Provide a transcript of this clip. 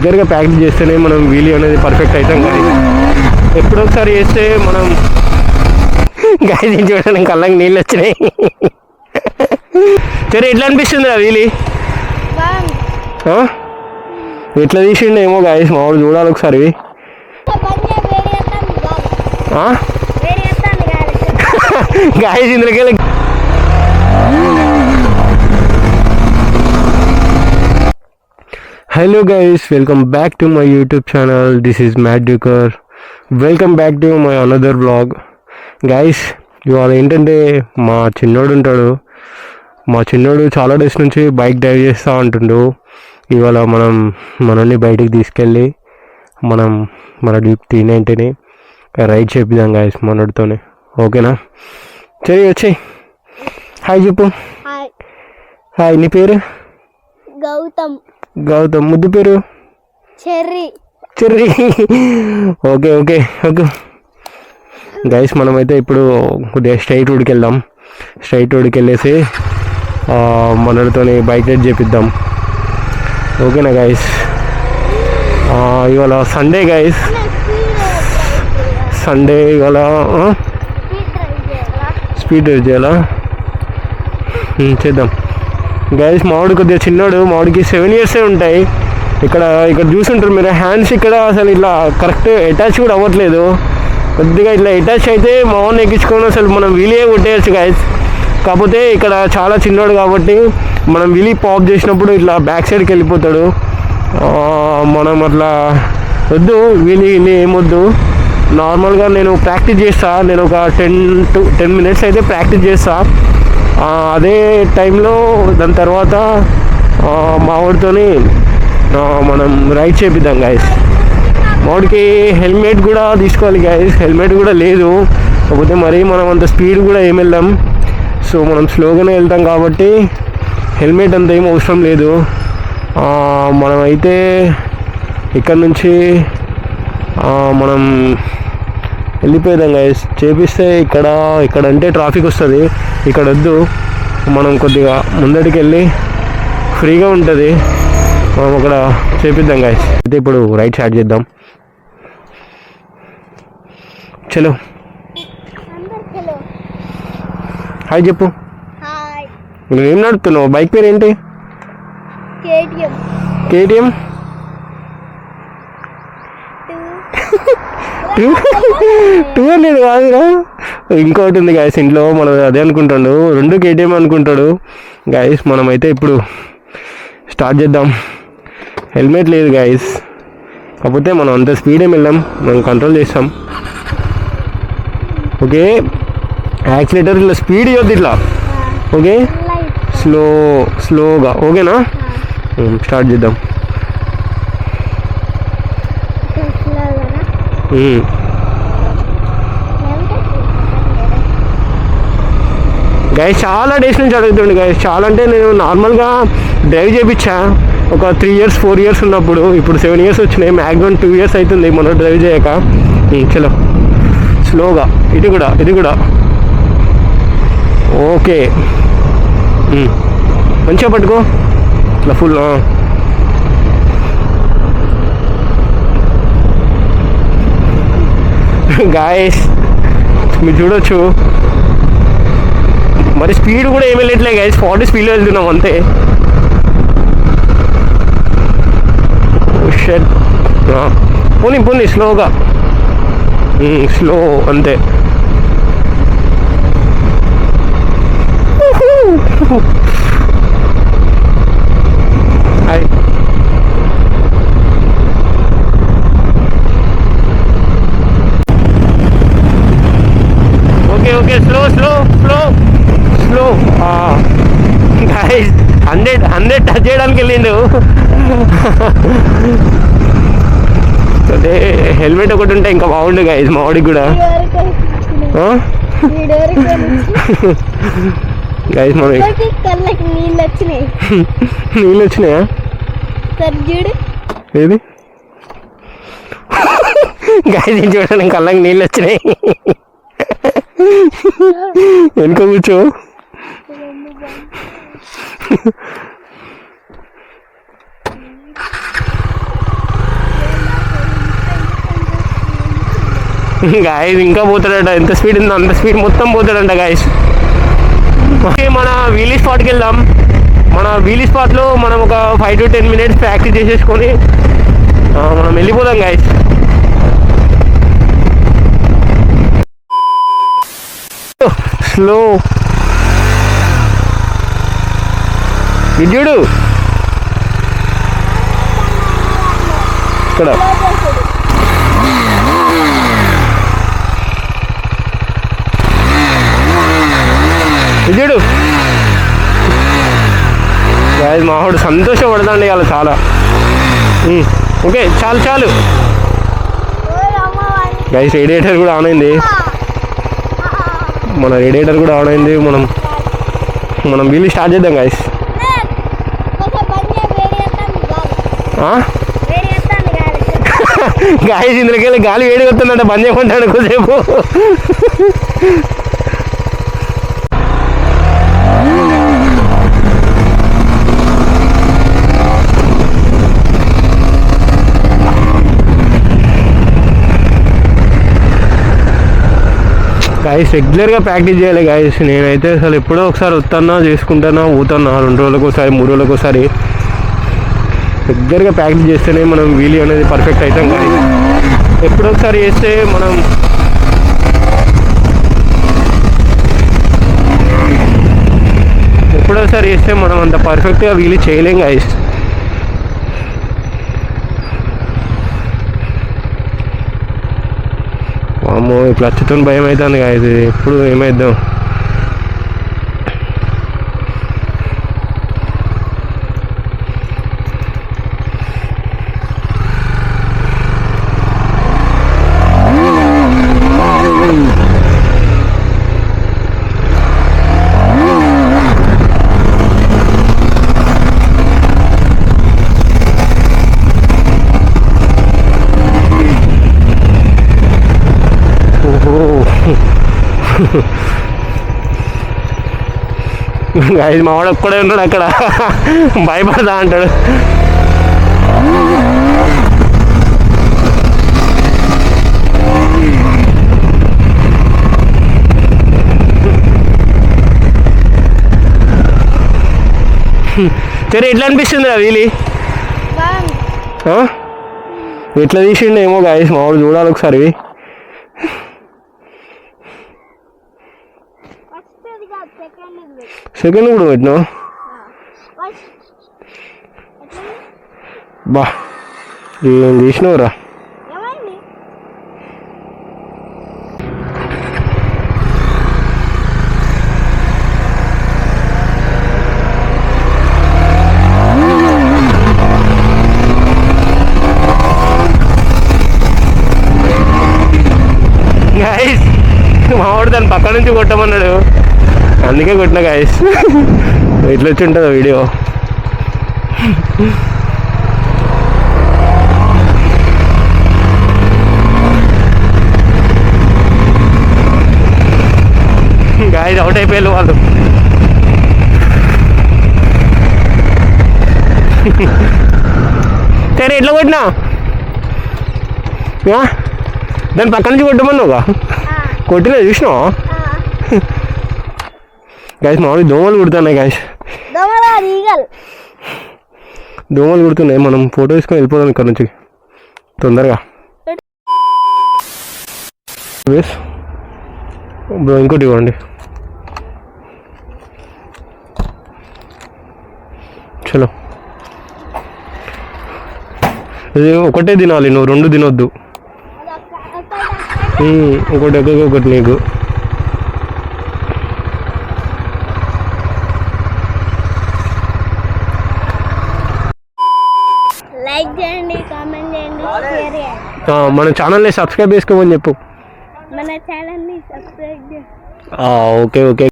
రెగ్యులర్గా ప్రాక్టీస్ చేస్తేనే మనం వీలియో అనేది పర్ఫెక్ట్ అవుతాం. గాయస్ ఎప్పుడో ఒకసారి చేస్తే మనం గాయస్ చూడడానికి కళ్ళకి నీళ్ళు వచ్చినాయి. సరే ఎట్లా అనిపిస్తుంది ఆ వీలి? ఎట్లా తీసిండు ఏమో గాయస్, మామూలు చూడాలి ఒకసారి. గాయస్ ఇందులోకి hello guys, welcome back to my YouTube channel. This is Matt Ducker. Welcome back to my another blog. Guys ఇవాళ ఏంటంటే మా చిన్నోడు ఉంటాడు. మా చిన్నోడు చాలా డేస్ నుంచి బైక్ డ్రైవ్ చేస్తూ ఉంటుండు. ఇవాళ మనల్ని బయటికి తీసుకెళ్ళి మన డ్యూక్ 390ని రైడ్ చేపిద్దాం గైస్ మనోడితోనే. ఓకేనా? సరే వచ్చి హాయ్ చెప్పు. హాయ్. నీ పేరు? గౌతమ్. ముద్దు పేరు? Cherry. Okay okay okay guys, మనమైతే ఇప్పుడు కొద్దిగా స్ట్రైట్ రోడ్కి వెళ్దాం. స్ట్రైట్ రోడ్కి వెళ్ళేసి మనతో బైక్ రైడ్ చేపిద్దాం. ఓకేనా గైస్? ఇవాళ సండే గైస్, సండే ఇవాళ స్పీడ్ డ్రైవ్ చేయాలా? చేద్దాం గైస్. మామిడి కొద్దిగా చిన్నోడు, మామిడికి 7 years ఉంటాయి. ఇక్కడ చూసుంటారు మీరు, హ్యాండ్స్ ఇక్కడ అసలు ఇట్లా కరెక్ట్ అటాచ్ కూడా అవ్వట్లేదు. కొద్దిగా ఇట్లా అటాచ్ అయితే మామూలు ఎక్కించుకొని అసలు మనం వీలియే కొట్టేయచ్చు గైస్. కాకపోతే ఇక్కడ చాలా చిన్నోడు కాబట్టి మనం వీలీ పాప్ చేసినప్పుడు ఇట్లా బ్యాక్ సైడ్కి వెళ్ళిపోతాడు. మనం అట్లా వద్దు, వీలీ ఏమొద్దు. నార్మల్గా నేను ప్రాక్టీస్ చేస్తా. నేను ఒక 10 minutes అయితే ప్రాక్టీస్ చేస్తా. అదే టైంలో దాని తర్వాత మా వాడితో మనం రైడ్ చేపిద్దాం గైస్. వాడికి హెల్మెట్ కూడా తీసుకోవాలి గైస్. హెల్మెట్ కూడా లేదు. కాకపోతే మరి మనం అంత స్పీడ్ కూడా ఏమి వెళ్దాం. సో మనం స్లోగానే వెళ్తాం కాబట్టి హెల్మెట్ అంత ఏం అవసరం లేదు. మనమైతే ఇక్కడ నుంచి మనం వెళ్ళిపోయేదాం గైస్. చేపిస్తే ఇక్కడ అంటే ట్రాఫిక్ వస్తుంది. ఇక్కడ వద్దు, మనం కొద్దిగా ముందటికి వెళ్ళి ఫ్రీగా ఉంటుంది, మనం అక్కడ చేపిద్దాం గైస్. అయితే ఇప్పుడు రైట్ స్టార్ట్ చేద్దాం. చలో హాయ్ చెప్పు. నువ్వేం నడుపుతున్నావు? బైక్ పేరు ఏంటి? కేటీఎం. 200 కాదురా, ఇంకోటి ఉంది గాయస్ ఇంట్లో. మనం అదే అనుకుంటాడు, 2 కేటీఎం అనుకుంటాడు గాయస్. మనమైతే ఇప్పుడు స్టార్ట్ చేద్దాం. హెల్మెట్ లేదు గాయస్, కాకపోతే మనం అంత స్పీడ్ ఏమి వెళ్ళాం, మనం కంట్రోల్ చేస్తాం. ఓకే, యాక్సిలేటర్ ఇట్లా స్పీడ్ ఇవ్వద్దు, ఇట్లా ఓకే, స్లోగా. ఓకేనా? స్టార్ట్ చేద్దాం. గైస్ చాలా డేస్ నుంచి అడుగుతుండే గైస్. చాలా అంటే నేను నార్మల్గా డ్రైవ్ చేయించా ఒక 3 years 4 years ఉన్నప్పుడు. ఇప్పుడు 7 years వచ్చినాయి. మ్యాక్సిమం 2 years అవుతుంది మనం డ్రైవ్ చేయక. చలో స్లోగా. ఇది కూడా ఓకే. మంచిగా పట్టుకో ఇట్లా ఫుల్. గాయస్ మీరు చూడొచ్చు, మరి స్పీడ్ కూడా ఏమి వెళ్ళట్లే గైస్. 40 స్పీడ్లో వెళ్తున్నాం అంతే. పోనీ స్లోగా, స్లో అంతే. Okay slow guys. 100 టచ్ చేయడానికి వెళ్ళిండు. అదే హెల్మెట్ ఒకటి ఉంటే ఇంకా బాగుండు గైస్, మా వాడికి కూడా. గైస్ మన నీళ్ళు వచ్చినాయా? ఏది గైస్ చూడండి, కళ్ళకి నీళ్ళు వచ్చినాయి. వెనుక కూర్చో. గాయస్ ఇంకా పోతాడట, ఎంత స్పీడ్ ఉందో అంత స్పీడ్ మొత్తం పోతాడంట గాయస్. ఓకే, మన వీలీ స్పాట్కి వెళ్దాం. మన వీలీ స్పాట్లో మనం ఒక 5 to 10 minutes ప్రాక్టీస్ చేసేసుకొని మనం వెళ్ళిపోదాం గాయస్. స్లో విద్యుడు ఇక్కడ విద్యుడు గాయస్ మావాడు సంతోషపడదండి ఇవాళ చాలా. ఓకే చాలు చాలు గైస్, రేడియేటర్ కూడా ఆన్ అయింది. మన రేడియేటర్ కూడా ఆన్ అయింది. మనం వీలు స్టార్ట్ చేద్దాం గైస్. గాయస్ ఇందులోకి వెళ్ళి గాలి వేడి వస్తుందంటే బంద్ చేయకుంటాడు కొద్దిసేపు. గాయస్ రెగ్యులర్గా ప్రాక్టీస్ చేయాలి గాయస్. నేనైతే అసలు ఎప్పుడో ఒకసారి వస్తానా చేసుకుంటానా పోతానా, 2 రోజులకు ఒకసారి 3 రోజులకు ఒకసారి రెగ్యులర్గా ప్రాక్టీస్ చేస్తేనే మనం వీలీ అనేది పర్ఫెక్ట్ అవుతాం. కానీ ఎప్పుడో ఒకసారి చేస్తే మనం అంత పర్ఫెక్ట్గా వీలీ చేయలేం గాయస్. అమ్మో ఈ క్లచ్తో భయం అవుతుంది గాయస్, ఎప్పుడు ఏమైద్దాం. గాయస్ మా వాడు ఒక్కడే ఉన్నాడు అక్కడ, భయపడదా అంటాడు. సరే ఎట్లా అనిపిస్తుంది వీలి? ఎట్లా తీసిండు ఏమో గాయస్, మా వాడు చూడాలి ఒకసారి. సెకండ్ కూడా పెట్టినావు బా, ఏం తీసినవురా. గాయస్ మావాడు దాని పక్క నుంచి కొట్టమన్నాడు, అందుకే కొట్టిన గాయస్. ఎట్లా వచ్చి ఉంటుందో వీడియో. గాయస్ అవుట్ అయిపోయారు వాళ్ళు. సరే ఎట్లా కొట్టినా దాని పక్క నుంచి కొట్టమన్నావుగా, కొట్టినా చూసినావా? గాయస్ మామూలు దోమలు కుడుతున్నాయి గాయస్, దోమలు కుడుతున్నాయి. మనం ఫోటో తీసుకొని వెళ్ళిపోదాం ఇక్కడ నుంచి తొందరగా. బ్రో ఇంకోటి ఇవ్వండి. చలో ఇది ఒకటే తినాలి, నువ్వు 2 తినొద్దు. ఒకటి నీకు. లైక్ చేయండి, కామెంట్ చేయండి, షేర్ చేయండి. మన ఛానల్ని సబ్స్క్రైబ్ చేసుకోమని చెప్పు. మన ఛానల్ని సబ్స్క్రైబ్ చేయండి. Okay okay.